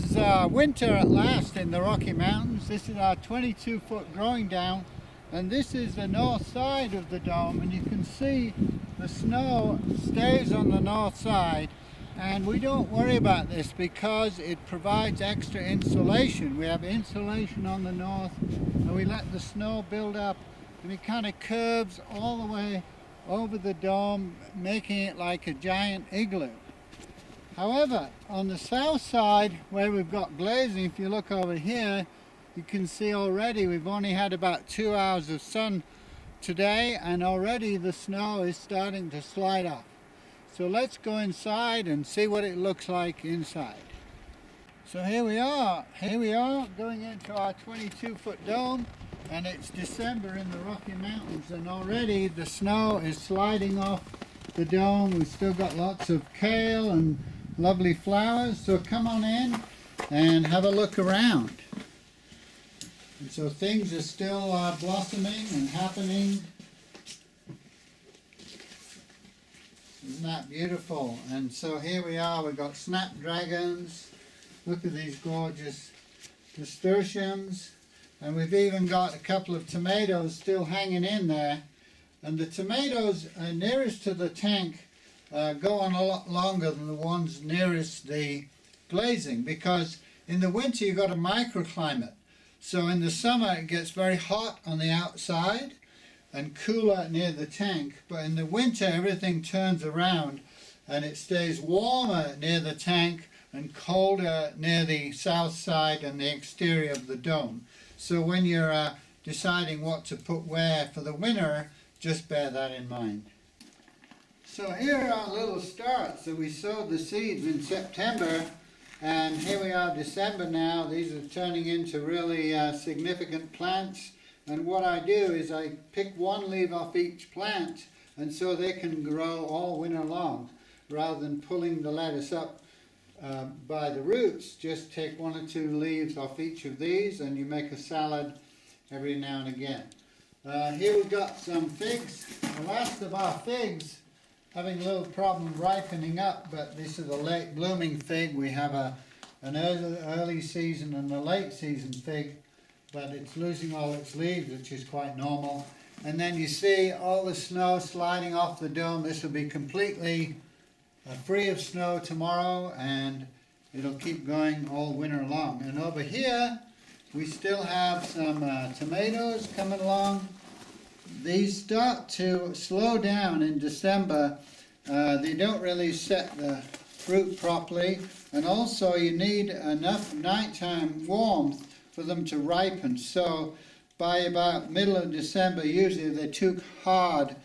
is winter at last in the Rocky Mountains. This is our 22-foot growing down, and this is the north side of the dome, and you can see the snow stays on the north side, and we don't worry about this because it provides extra insulation. We have insulation on the north, and we let the snow build up, and it kind of curves all the way over the dome, making it like a giant igloo. However, on the south side where we've got glazing, if you look over here, you can see already we've only had about 2 hours of sun today, and already the snow is starting to slide off. So let's go inside and see what it looks like inside. So here we are going into our 22-foot dome, and it's December in the Rocky Mountains, and already the snow is sliding off the dome. We've still got lots of kale and lovely flowers, so come on in and have a look around. And so things are still blossoming and happening. Isn't that beautiful? And so here we are, we've got snapdragons. Look at these gorgeous nasturtiums. And we've even got a couple of tomatoes still hanging in there. And the tomatoes nearest to the tank go on a lot longer than the ones nearest the glazing, because in the winter you've got a microclimate. So in the summer it gets very hot on the outside and cooler near the tank, but in the winter everything turns around and it stays warmer near the tank and colder near the south side and the exterior of the dome. So when you're deciding what to put where for the winter, just bear that in mind. So here are our little starts. So we sowed the seeds in September, and here we are December now. These are turning into really significant plants. And what I do is I pick one leaf off each plant, and so they can grow all winter long. Rather than pulling the lettuce up by the roots, just take 1 or 2 leaves off each of these, and you make a salad every now and again. Here we've got some figs. The last of our figs having a little problem ripening up, but this is a late blooming fig. We have an early season and a late season fig, but it's losing all its leaves, which is quite normal. And then you see all the snow sliding off the dome. This will be completely free of snow tomorrow, and it'll keep going all winter long. And over here we still have some tomatoes coming along. These start to slow down in December. They don't really set the fruit properly, and also you need enough nighttime warmth for them to ripen. So by about middle of December, usually they're too hard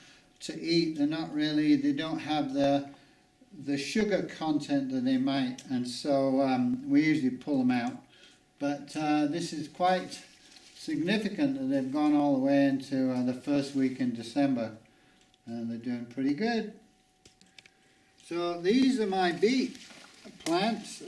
to eat. They don't have the sugar content that they might, and so we usually pull them out. But this is quite significant that they've gone all the way into the first week in December, and they're doing pretty good. So these are my beet plants.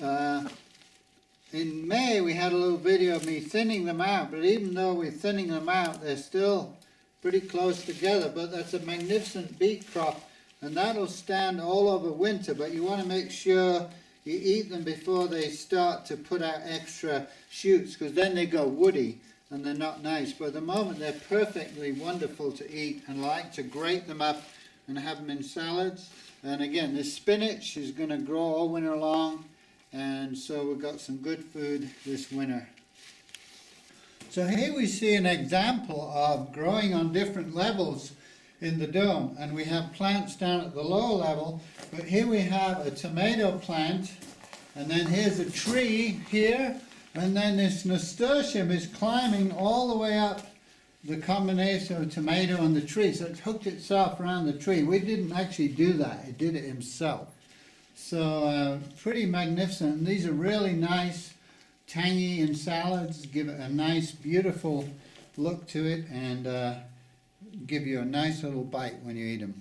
In May we had a little video of me thinning them out, but even though we're thinning them out, they're still pretty close together. But that's a magnificent beet crop, and that'll stand all over winter, but you want to make sure you eat them before they start to put out extra shoots, because then they go woody and they're not nice. But at the moment they're perfectly wonderful to eat, and I like to grate them up and have them in salads. And again, this spinach is going to grow all winter long, and so we've got some good food this winter. So here we see an example of growing on different levels in the dome, and we have plants down at the lower level, but here we have a tomato plant, and then here's a tree here, and then this nasturtium is climbing all the way up the combination of tomato and the tree, so it's hooked itself around the tree. We didn't actually do that, it did it himself. So pretty magnificent, and these are really nice, tangy in salads, give it a nice beautiful look to it, and give you a nice little bite when you eat them.